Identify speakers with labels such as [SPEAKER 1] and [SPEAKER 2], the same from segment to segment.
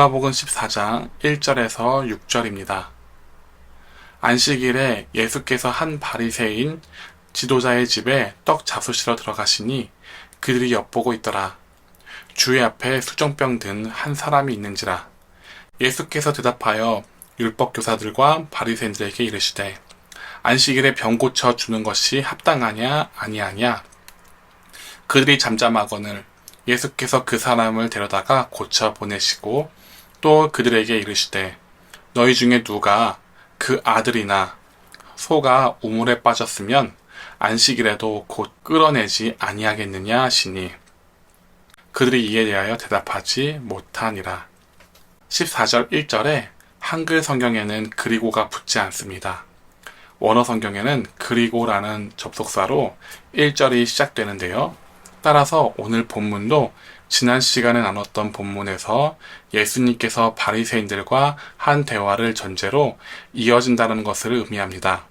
[SPEAKER 1] 누가복음 14장 1절에서 6절입니다. 안식일에 예수께서 한 바리새인 지도자의 집에 떡 잡수시러 들어가시니 그들이 엿보고 있더라. 주의 앞에 수종병 든 한 사람이 있는지라. 예수께서 대답하여 율법교사들과 바리새인들에게 이르시되 안식일에 병 고쳐 주는 것이 합당하냐 아니하냐. 그들이 잠잠하거늘 예수께서 그 사람을 데려다가 고쳐 보내시고 또 그들에게 이르시되 너희 중에 누가 그 아들이나 소가 우물에 빠졌으면 안식일에도 곧 끌어내지 아니하겠느냐 하시니 그들이 이에 대하여 대답하지 못하니라. 14절 1절에 한글 성경에는 그리고가 붙지 않습니다. 원어 성경에는 그리고라는 접속사로 1절이 시작되는데요. 따라서 오늘 본문도 지난 시간에 나눴던 본문에서 예수님께서 바리새인들과 한 대화를 전제로 이어진다는 것을 의미합니다.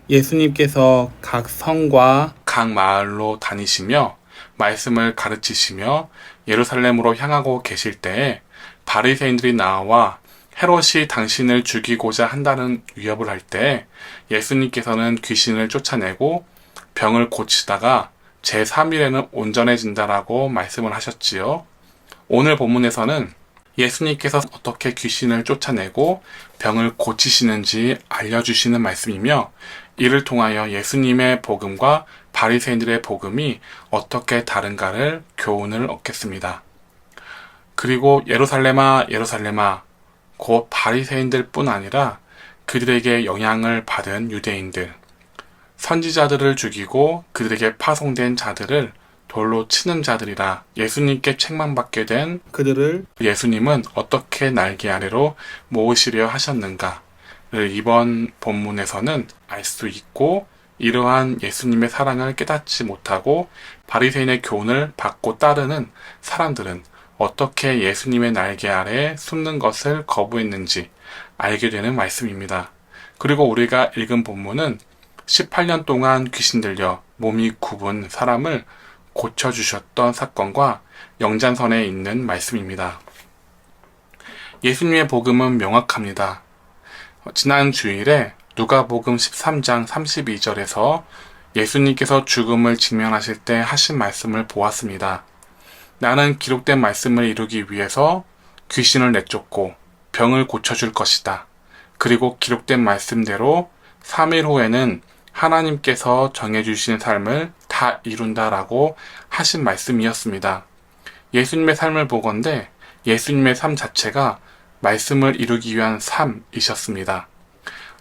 [SPEAKER 1] 예수님께서 각 성과 각 마을로 다니시며 말씀을 가르치시며 예루살렘으로 향하고 계실 때에 바리새인들이 나와 헤롯이 당신을 죽이고자 한다는 위협을 할 때 예수님께서는 귀신을 쫓아내고 병을 고치다가 제3일에는 온전해진다라고 말씀을 하셨지요. 오늘 본문에서는 예수님께서 어떻게 귀신을 쫓아내고 병을 고치시는지 알려주시는 말씀이며 이를 통하여 예수님의 복음과 바리새인들의 복음이 어떻게 다른가를 교훈을 얻겠습니다. 그리고 예루살렘아 예루살렘아 곧 바리새인들 뿐 아니라 그들에게 영향을 받은 유대인들, 선지자들을 죽이고 그들에게 파송된 자들을 돌로 치는 자들이라 예수님께 책망받게 된 그들을 예수님은 어떻게 날개 아래로 모으시려 하셨는가를 이번 본문에서는 알 수 있고 이러한 예수님의 사랑을 깨닫지 못하고 바리새인의 교훈을 받고 따르는 사람들은 어떻게 예수님의 날개 아래 숨는 것을 거부했는지 알게 되는 말씀입니다. 그리고 우리가 읽은 본문은 18년 동안 귀신 들려 몸이 굽은 사람을 고쳐주셨던 사건과 영장선에 있는 말씀입니다. 예수님의 복음은 명확합니다. 지난 주일에 누가복음 13장 32절에서 예수님께서 죽음을 직면하실 때 하신 말씀을 보았습니다. 나는 기록된 말씀을 이루기 위해서 귀신을 내쫓고 병을 고쳐줄 것이다. 그리고 기록된 말씀대로 3일 후에는 하나님께서 정해주신 삶을 다 이룬다라고 하신 말씀이었습니다. 예수님의 삶을 보건대 예수님의 삶 자체가 말씀을 이루기 위한 삶이셨습니다.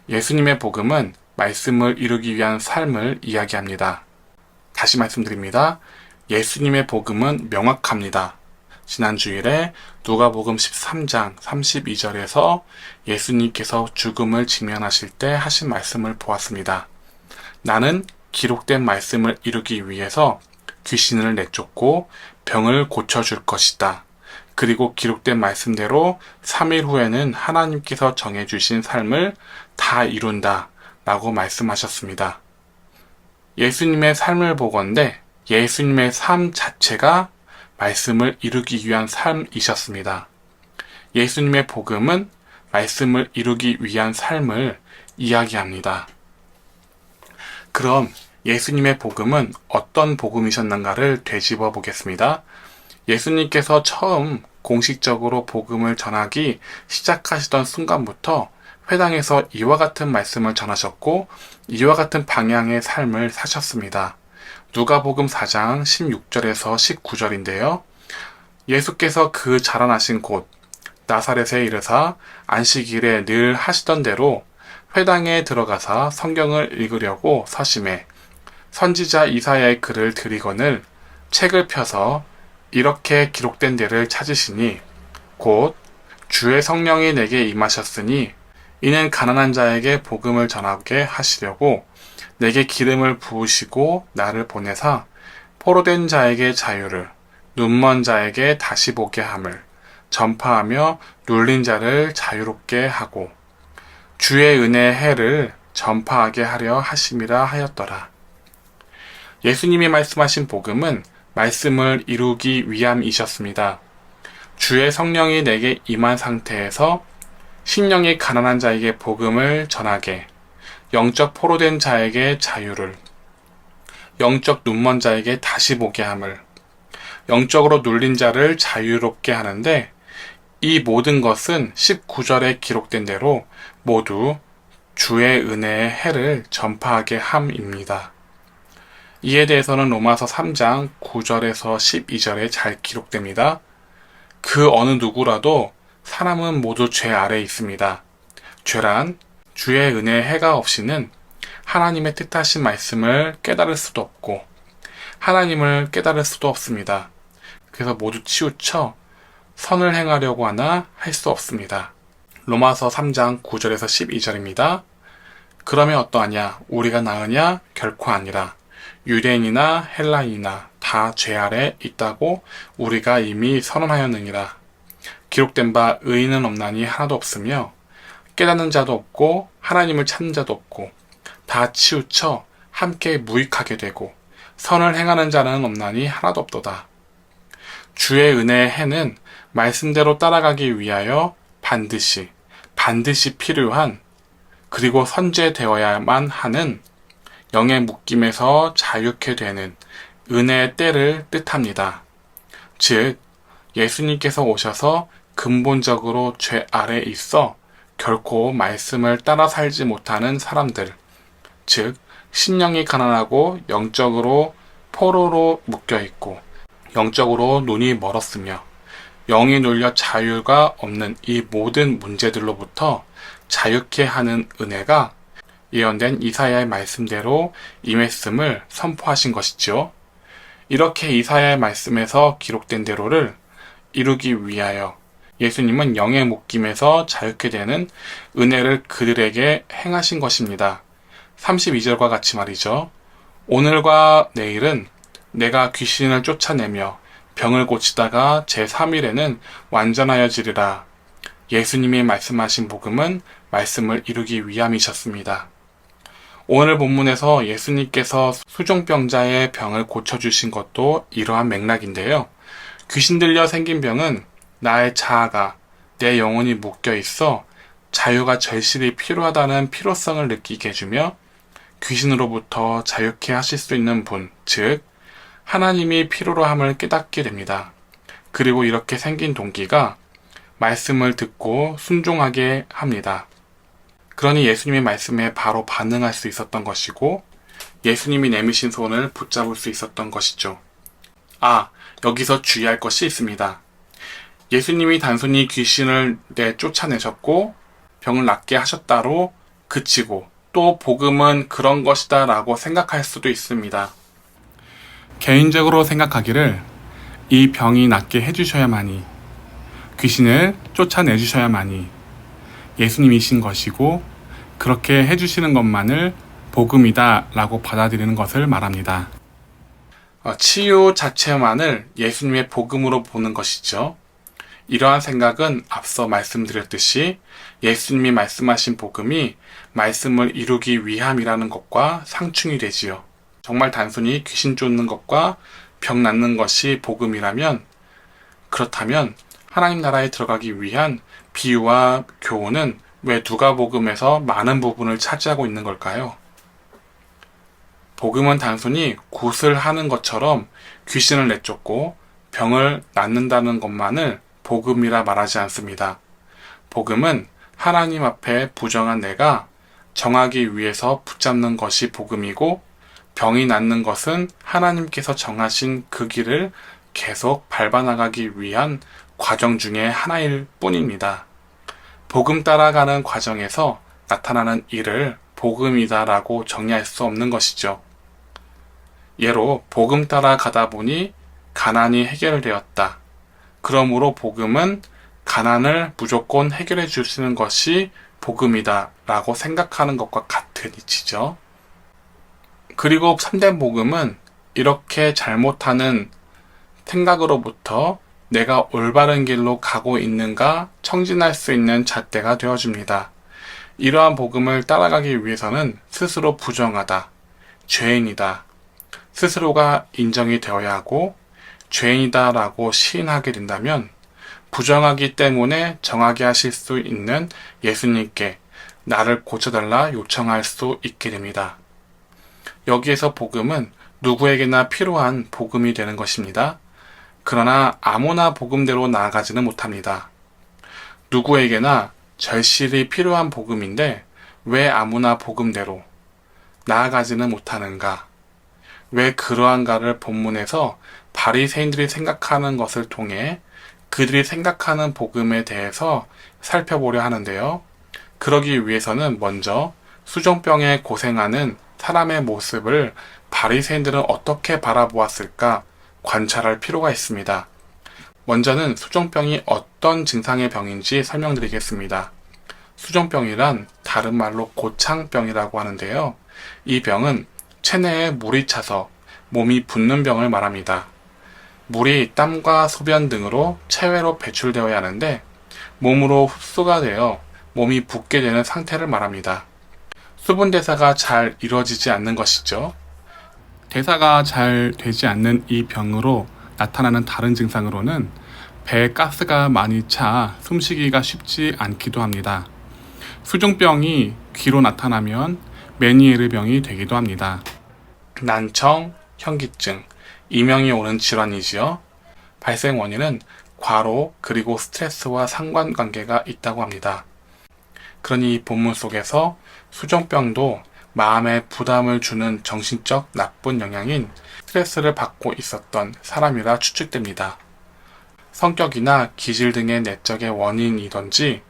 [SPEAKER 1] 예수님의 복음은 말씀을 이루기 위한 삶을 이야기합니다. 다시 말씀드립니다. 예수님의 복음은 명확합니다. 지난 주일에 누가복음 13장 32절에서 예수님께서 죽음을 직면하실 때 하신 말씀을 보았습니다. 나는 기록된 말씀을 이루기 위해서 귀신을 내쫓고 병을 고쳐줄 것이다. 그리고 기록된 말씀대로 3일 후에는 하나님께서 정해주신 삶을 다 이룬다 라고 말씀하셨습니다. 예수님의 삶을 보건대 예수님의 삶 자체가 말씀을 이루기 위한 삶이셨습니다. 예수님의 복음은 말씀을 이루기 위한 삶을 이야기합니다. 그럼 예수님의 복음은 어떤 복음이셨는가를 되짚어 보겠습니다. 예수님께서 처음 공식적으로 복음을 전하기 시작하시던 순간부터 회당에서 이와 같은 말씀을 전하셨고 이와 같은 방향의 삶을 사셨습니다. 누가복음 4장 16절에서 19절인데요. 예수께서 그 자라나신 곳 나사렛에 이르사 안식일에 늘 하시던 대로 회당에 들어가사 성경을 읽으려고 서심해 선지자 이사야의 글을 들이거늘 책을 펴서 이렇게 기록된 데를 찾으시니 곧 주의 성령이 내게 임하셨으니 이는 가난한 자에게 복음을 전하게 하시려고 내게 기름을 부으시고 나를 보내사 포로된 자에게 자유를 눈먼 자에게 다시 보게 함을 전파하며 눌린 자를 자유롭게 하고 주의 은혜의 해를 전파하게 하려 하심이라 하였더라. 예수님이 말씀하신 복음은 말씀을 이루기 위함이셨습니다. 주의 성령이 내게 임한 상태에서 심령이 가난한 자에게 복음을 전하게, 영적 포로된 자에게 자유를, 영적 눈먼 자에게 다시 보게 함을, 영적으로 눌린 자를 자유롭게 하는데, 이 모든 것은 19절에 기록된 대로 모두 주의 은혜의 해를 전파하게 함입니다. 이에 대해서는 로마서 3장 9절에서 12절에 잘 기록됩니다. 그 어느 누구라도 사람은 모두 죄 아래에 있습니다. 죄란 주의 은혜의 해가 없이는 하나님의 뜻하신 말씀을 깨달을 수도 없고 하나님을 깨달을 수도 없습니다. 그래서 모두 치우쳐 선을 행하려고 하나 할 수 없습니다. 로마서 3장 9절에서 12절입니다. 그러면 어떠하냐? 우리가 나으냐? 결코 아니라. 유대인이나 헬라인이나 다 죄 아래 있다고 우리가 이미 선언하였느니라. 기록된 바 의인은 없나니 하나도 없으며 깨닫는 자도 없고 하나님을 찾는 자도 없고 다 치우쳐 함께 무익하게 되고 선을 행하는 자는 없나니 하나도 없도다. 주의 은혜의 해는 말씀대로 따라가기 위하여 반드시 필요한 그리고 선제되어야만 하는 영의 묶임에서 자유케 되는 은혜의 때를 뜻합니다. 즉 예수님께서 오셔서 근본적으로 죄 아래에 있어 결코 말씀을 따라 살지 못하는 사람들, 즉 심령이 가난하고 영적으로 포로로 묶여있고 영적으로 눈이 멀었으며 영이 눌려 자유가 없는 이 모든 문제들로부터 자유케 하는 은혜가 예언된 이사야의 말씀대로 임했음을 선포하신 것이죠. 이렇게 이사야의 말씀에서 기록된 대로를 이루기 위하여 예수님은 영의 묶임에서 자유케 되는 은혜를 그들에게 행하신 것입니다. 32절과 같이 말이죠. 오늘과 내일은 내가 귀신을 쫓아내며 병을 고치다가 제3일에는 완전하여지리라. 예수님이 말씀하신 복음은 말씀을 이루기 위함이셨습니다. 오늘 본문에서 예수님께서 수종병자의 병을 고쳐주신 것도 이러한 맥락인데요. 귀신 들려 생긴 병은 나의 자아가 내 영혼이 묶여있어 자유가 절실히 필요하다는 필요성을 느끼게 해주며 귀신으로부터 자유케 하실 수 있는 분, 즉 하나님이 필요로 함을 깨닫게 됩니다. 그리고 이렇게 생긴 동기가 말씀을 듣고 순종하게 합니다. 그러니 예수님의 말씀에 바로 반응할 수 있었던 것이고 예수님이 내미신 손을 붙잡을 수 있었던 것이죠. 여기서 주의할 것이 있습니다. 예수님이 단순히 귀신을 쫓아내셨고 병을 낫게 하셨다로 그치고 또 복음은 그런 것이다 라고 생각할 수도 있습니다. 개인적으로 생각하기를 이 병이 낫게 해주셔야만이 귀신을 쫓아내주셔야만이 예수님이신 것이고 그렇게 해주시는 것만을 복음이다 라고 받아들이는 것을 말합니다. 치유 자체만을 예수님의 복음으로 보는 것이죠. 이러한 생각은 앞서 말씀드렸듯이 예수님이 말씀하신 복음이 말씀을 이루기 위함이라는 것과 상충이 되지요. 정말 단순히 귀신 쫓는 것과 병 낫는 것이 복음이라면 그렇다면 하나님 나라에 들어가기 위한 비유와 교훈은 왜 누가복음에서 많은 부분을 차지하고 있는 걸까요? 복음은 단순히 굿을 하는 것처럼 귀신을 내쫓고 병을 낫는다는 것만을 복음이라 말하지 않습니다. 복음은 하나님 앞에 부정한 내가 정하기 위해서 붙잡는 것이 복음이고 병이 낫는 것은 하나님께서 정하신 그 길을 계속 밟아나가기 위한 과정 중에 하나일 뿐입니다. 복음 따라가는 과정에서 나타나는 일을 복음이다라고 정의할 수 없는 것이죠. 예로 복음 따라 가다 보니 가난이 해결되었다. 그러므로 복음은 가난을 무조건 해결해 주시는 것이 복음이다 라고 생각하는 것과 같은 이치죠. 그리고 참된 복음은 이렇게 잘못하는 생각으로부터 내가 올바른 길로 가고 있는가 청진할 수 있는 잣대가 되어줍니다. 이러한 복음을 따라가기 위해서는 스스로 부정하다, 죄인이다, 스스로가 인정이 되어야 하고 죄인이다 라고 시인하게 된다면 부정하기 때문에 정하게 하실 수 있는 예수님께 나를 고쳐달라 요청할 수 있게 됩니다. 여기에서 복음은 누구에게나 필요한 복음이 되는 것입니다. 그러나 아무나 복음대로 나아가지는 못합니다. 누구에게나 절실히 필요한 복음인데 왜 아무나 복음대로 나아가지는 못하는가? 왜 그러한가를 본문에서 바리새인들이 생각하는 것을 통해 그들이 생각하는 복음에 대해서 살펴보려 하는데요. 그러기 위해서는 먼저 수종병에 고생하는 사람의 모습을 바리새인들은 어떻게 바라보았을까 관찰할 필요가 있습니다. 먼저는 수종병이 어떤 증상의 병인지 설명드리겠습니다. 수종병이란 다른 말로 고창병이라고 하는데요. 이 병은 체내에 물이 차서 몸이 붓는 병을 말합니다. 물이 땀과 소변 등으로 체외로 배출되어야 하는데 몸으로 흡수가 되어 몸이 붓게 되는 상태를 말합니다. 수분 대사가 잘 이루어지지 않는 것이죠. 대사가 잘 되지 않는 이 병으로 나타나는 다른 증상으로는 배에 가스가 많이 차 숨쉬기가 쉽지 않기도 합니다. 수종병이 귀로 나타나면 메니에르 병이 되기도 합니다. 난청, 현기증, 이명이 오는 질환이지요. 발생 원인은 과로 그리고 스트레스와 상관관계가 있다고 합니다. 그러니 이 본문 속에서 수종병도 마음에 부담을 주는 정신적 나쁜 영향인 스트레스를 받고 있었던 사람이라 추측됩니다. 성격이나 기질 등의 내적의 원인이든지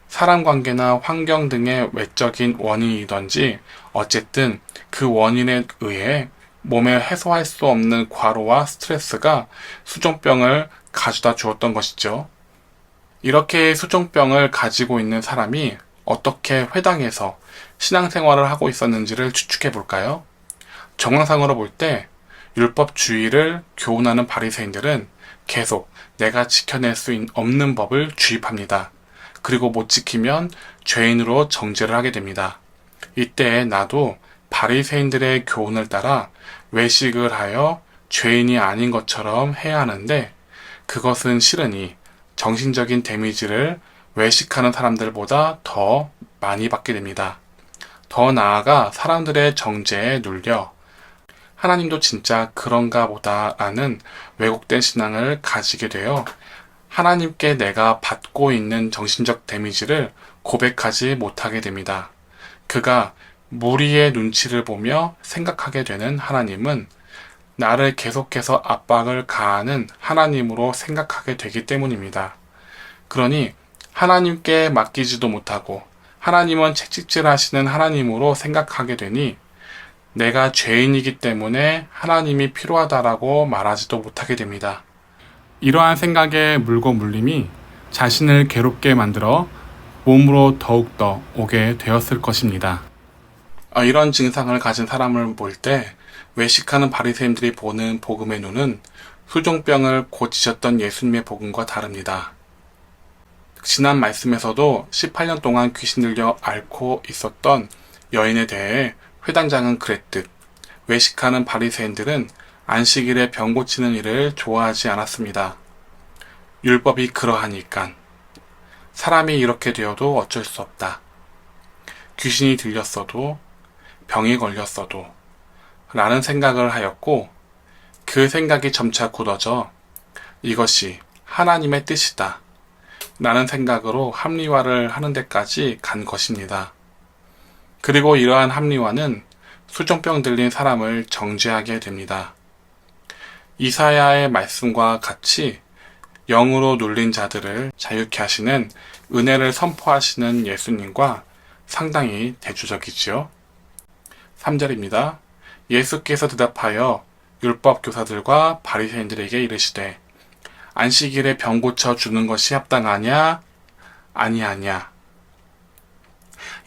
[SPEAKER 1] 사람 관계나 환경 등의 외적인 원인이든지 어쨌든 그 원인에 의해 몸에 해소할 수 없는 과로와 스트레스가 수종병을 가져다 주었던 것이죠. 이렇게 수종병을 가지고 있는 사람이 어떻게 회당에서 신앙생활을 하고 있었는지를 추측해 볼까요? 정황상으로 볼 때 율법주의를 교훈하는 바리새인들은 계속 내가 지켜낼 수 없는 법을 주입합니다. 그리고 못 지키면 죄인으로 정죄를 하게 됩니다. 이때 나도 바리새인들의 교훈을 따라 외식을 하여 죄인이 아닌 것처럼 해야 하는데 그것은 싫으니 정신적인 데미지를 외식하는 사람들보다 더 많이 받게 됩니다. 더 나아가 사람들의 정죄에 눌려 하나님도 진짜 그런가 보다라는 왜곡된 신앙을 가지게 되어 하나님께 내가 받고 있는 정신적 데미지를 고백하지 못하게 됩니다. 그가 무리의 눈치를 보며 생각하게 되는 하나님은 나를 계속해서 압박을 가하는 하나님으로 생각하게 되기 때문입니다. 그러니 하나님께 맡기지도 못하고 하나님은 채찍질 하시는 하나님으로 생각하게 되니 내가 죄인이기 때문에 하나님이 필요하다라고 말하지도 못하게 됩니다. 이러한 생각에 물고 물림이 자신을 괴롭게 만들어 몸으로 더욱더 오게 되었을 것입니다. 이런 증상을 가진 사람을 볼 때 외식하는 바리새인들이 보는 복음의 눈은 수종병을 고치셨던 예수님의 복음과 다릅니다. 지난 말씀에서도 18년 동안 귀신 들려 앓고 있었던 여인에 대해 회당장은 그랬듯 외식하는 바리새인들은 안식일에 병 고치는 일을 좋아하지 않았습니다. 율법이 그러하니까 사람이 이렇게 되어도 어쩔 수 없다. 귀신이 들렸어도 병이 걸렸어도 라는 생각을 하였고 그 생각이 점차 굳어져 이것이 하나님의 뜻이다 라는 생각으로 합리화를 하는 데까지 간 것입니다. 그리고 이러한 합리화는 수종병 들린 사람을 정죄하게 됩니다. 이사야의 말씀과 같이 영으로 눌린 자들을 자유케 하시는 은혜를 선포하시는 예수님과 상당히 대조적이지요. 3절입니다. 예수께서 대답하여 율법 교사들과 바리새인들에게 이르시되 안식일에 병 고쳐 주는 것이 합당하냐? 아니하냐.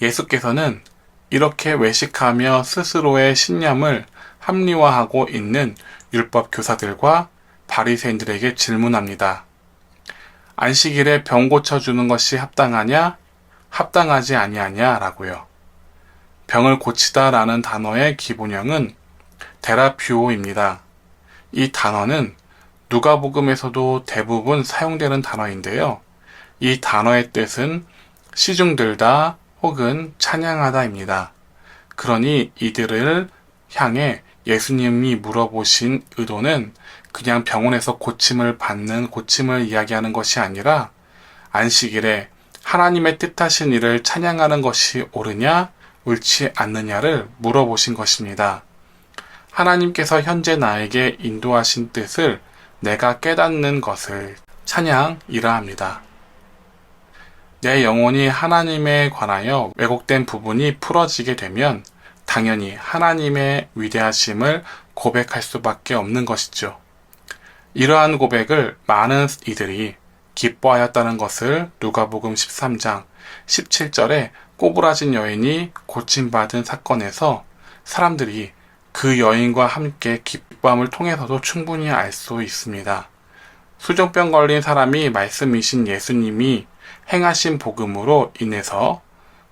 [SPEAKER 1] 예수께서는 이렇게 외식하며 스스로의 신념을 합리화하고 있는 율법 교사들과 바리새인들에게 질문합니다. 안식일에 병 고쳐 주는 것이 합당하냐? 합당하지 아니하냐? 라고요. 병을 고치다 라는 단어의 기본형은 데라퓨오입니다. 이 단어는 누가복음에서도 대부분 사용되는 단어인데요. 이 단어의 뜻은 시중들다 혹은 찬양하다입니다. 그러니 이들을 향해 예수님이 물어보신 의도는 그냥 병원에서 고침을 이야기하는 것이 아니라 안식일에 하나님의 뜻하신 일을 찬양하는 것이 옳으냐, 옳지 않느냐를 물어보신 것입니다. 하나님께서 현재 나에게 인도하신 뜻을 내가 깨닫는 것을 찬양이라 합니다. 내 영혼이 하나님에 관하여 왜곡된 부분이 풀어지게 되면 당연히 하나님의 위대하심을 고백할 수밖에 없는 것이죠. 이러한 고백을 많은 이들이 기뻐하였다는 것을 누가복음 13장 17절에 꼬부라진 여인이 고침받은 사건에서 사람들이 그 여인과 함께 기뻐함을 통해서도 충분히 알 수 있습니다. 수종병 걸린 사람이 말씀이신 예수님이 행하신 복음으로 인해서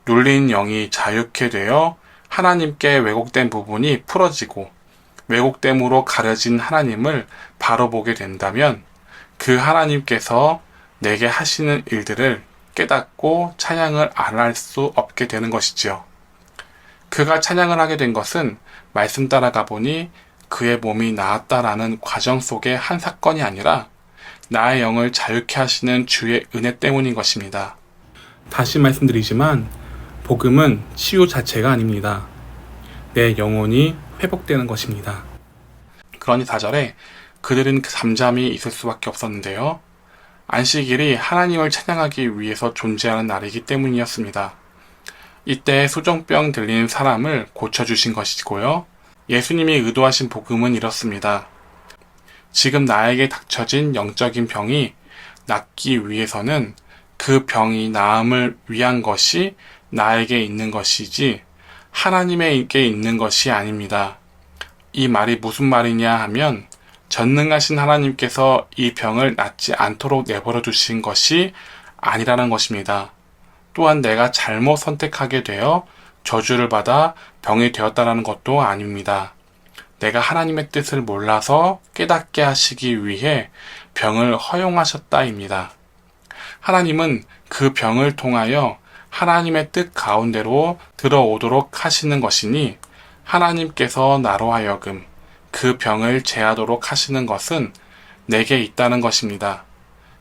[SPEAKER 1] 눌린 영이 자유케 되어 하나님께 왜곡된 부분이 풀어지고 왜곡됨으로 가려진 하나님을 바로 보게 된다면 그 하나님께서 내게 하시는 일들을 깨닫고 찬양을 안 할 수 없게 되는 것이지요. 그가 찬양을 하게 된 것은 말씀 따라가 보니 그의 몸이 나았다라는 과정 속의 한 사건이 아니라 나의 영을 자유케 하시는 주의 은혜 때문인 것입니다. 다시 말씀드리지만 복음은 치유 자체가 아닙니다. 내 영혼이 회복되는 것입니다. 그러니 4절에 그들은 잠잠히 있을 수밖에 없었는데요. 안식일이 하나님을 찬양하기 위해서 존재하는 날이기 때문이었습니다. 이때 수종병 들린 사람을 고쳐주신 것이고요. 예수님이 의도하신 복음은 이렇습니다. 지금 나에게 닥쳐진 영적인 병이 낫기 위해서는 그 병이 나음을 위한 것이 나에게 있는 것이지 하나님에게 있는 것이 아닙니다. 이 말이 무슨 말이냐 하면 전능하신 하나님께서 이 병을 낫지 않도록 내버려 두신 것이 아니라는 것입니다. 또한 내가 잘못 선택하게 되어 저주를 받아 병이 되었다는 것도 아닙니다. 내가 하나님의 뜻을 몰라서 깨닫게 하시기 위해 병을 허용하셨다입니다. 하나님은 그 병을 통하여 하나님의 뜻 가운데로 들어오도록 하시는 것이니 하나님께서 나로 하여금 그 병을 제하도록 하시는 것은 내게 있다는 것입니다.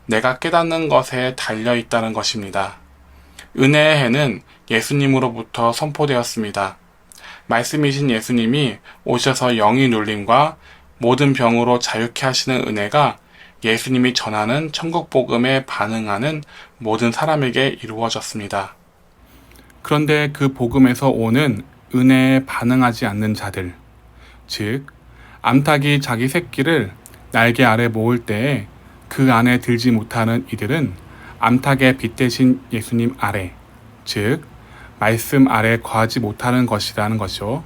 [SPEAKER 1] 내가 깨닫는 것에 달려 있다는 것입니다. 은혜의 해는 예수님으로부터 선포되었습니다. 말씀이신 예수님이 오셔서 영이 눌림과 모든 병으로 자유케 하시는 은혜가 예수님이 전하는 천국 복음에 반응하는 모든 사람에게 이루어졌습니다. 그런데 그 복음에서 오는 은혜에 반응하지 않는 자들, 즉 암탉이 자기 새끼를 날개 아래 모을 때에 그 안에 들지 못하는 이들은 암탉의 빛 대신 예수님 아래, 즉 말씀 아래 거하지 못하는 것이라는 것이죠.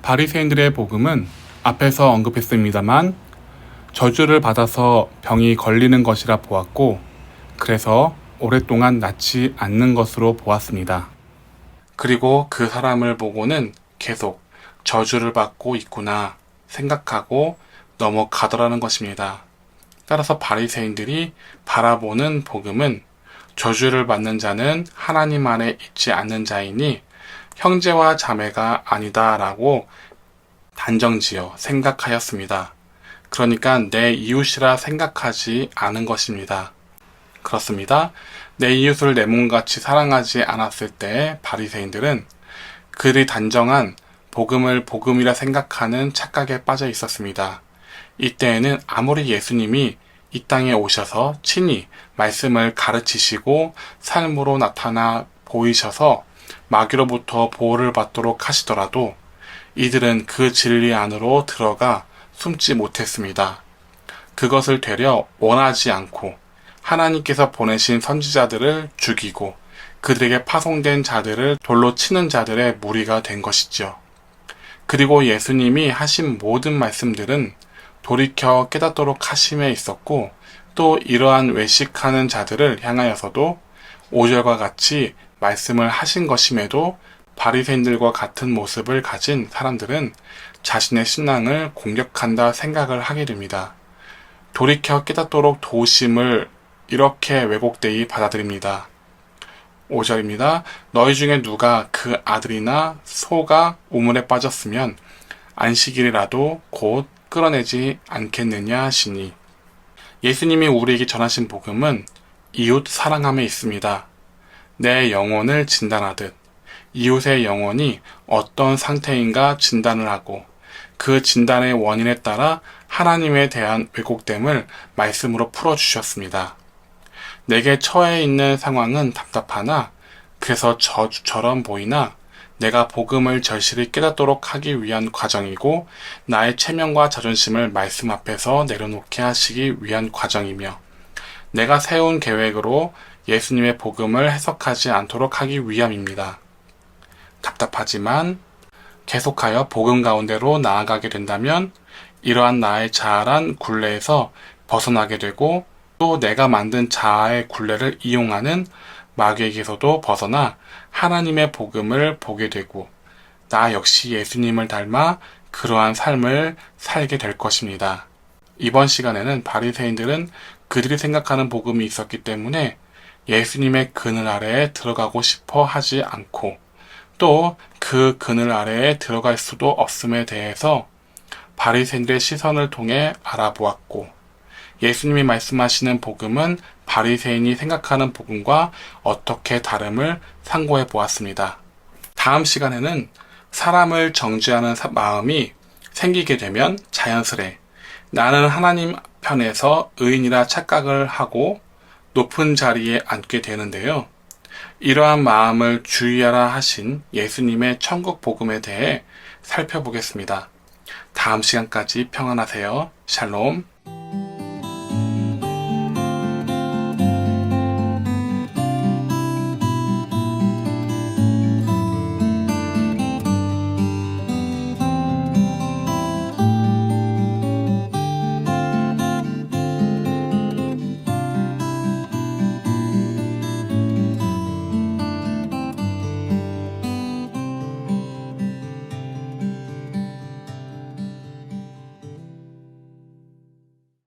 [SPEAKER 1] 바리새인들의 복음은 앞에서 언급했습니다만 저주를 받아서 병이 걸리는 것이라 보았고 그래서 오랫동안 낫지 않는 것으로 보았습니다. 그리고 그 사람을 보고는 계속 저주를 받고 있구나 생각하고 넘어가더라는 것입니다. 따라서 바리새인들이 바라보는 복음은 저주를 받는 자는 하나님 안에 있지 않는 자이니 형제와 자매가 아니다라고 단정지어 생각하였습니다. 그러니까 내 이웃이라 생각하지 않은 것입니다. 그렇습니다. 내 이웃을 내 몸같이 사랑하지 않았을 때 바리새인들은 그들이 단정한 복음을 복음이라 생각하는 착각에 빠져 있었습니다. 이때에는 아무리 예수님이 이 땅에 오셔서 친히 말씀을 가르치시고 삶으로 나타나 보이셔서 마귀로부터 보호를 받도록 하시더라도 이들은 그 진리 안으로 들어가 숨지 못했습니다. 그것을 되려 원하지 않고 하나님께서 보내신 선지자들을 죽이고 그들에게 파송된 자들을 돌로 치는 자들의 무리가 된 것이죠. 그리고 예수님이 하신 모든 말씀들은 돌이켜 깨닫도록 하심에 있었고 또 이러한 외식하는 자들을 향하여서도 5절과 같이 말씀을 하신 것임에도 바리새인들과 같은 모습을 가진 사람들은 자신의 신앙을 공격한다 생각을 하게 됩니다. 돌이켜 깨닫도록 도우심을 이렇게 왜곡되이 받아들입니다. 5절입니다. 너희 중에 누가 그 아들이나 소가 우물에 빠졌으면 안식일이라도 곧 끌어내지 않겠느냐 하시니, 예수님이 우리에게 전하신 복음은 이웃 사랑함에 있습니다. 내 영혼을 진단하듯 이웃의 영혼이 어떤 상태인가 진단을 하고 그 진단의 원인에 따라 하나님에 대한 왜곡됨을 말씀으로 풀어주셨습니다. 내게 처해 있는 상황은 답답하나 그래서 저주처럼 보이나 내가 복음을 절실히 깨닫도록 하기 위한 과정이고 나의 체면과 자존심을 말씀 앞에서 내려놓게 하시기 위한 과정이며 내가 세운 계획으로 예수님의 복음을 해석하지 않도록 하기 위함입니다. 답답하지만 계속하여 복음 가운데로 나아가게 된다면 이러한 나의 자아란 굴레에서 벗어나게 되고 또 내가 만든 자아의 굴레를 이용하는 마귀에게서도 벗어나 하나님의 복음을 보게 되고 나 역시 예수님을 닮아 그러한 삶을 살게 될 것입니다. 이번 시간에는 바리새인들은 그들이 생각하는 복음이 있었기 때문에 예수님의 그늘 아래에 들어가고 싶어 하지 않고 또 그 그늘 아래에 들어갈 수도 없음에 대해서 바리새인들의 시선을 통해 알아보았고 예수님이 말씀하시는 복음은 바리새인이 생각하는 복음과 어떻게 다름을 상고해 보았습니다. 다음 시간에는 사람을 정죄하는 마음이 생기게 되면 자연스레 나는 하나님 편에서 의인이라 착각을 하고 높은 자리에 앉게 되는데요. 이러한 마음을 주의하라 하신 예수님의 천국 복음에 대해 살펴보겠습니다. 다음 시간까지 평안하세요. 샬롬.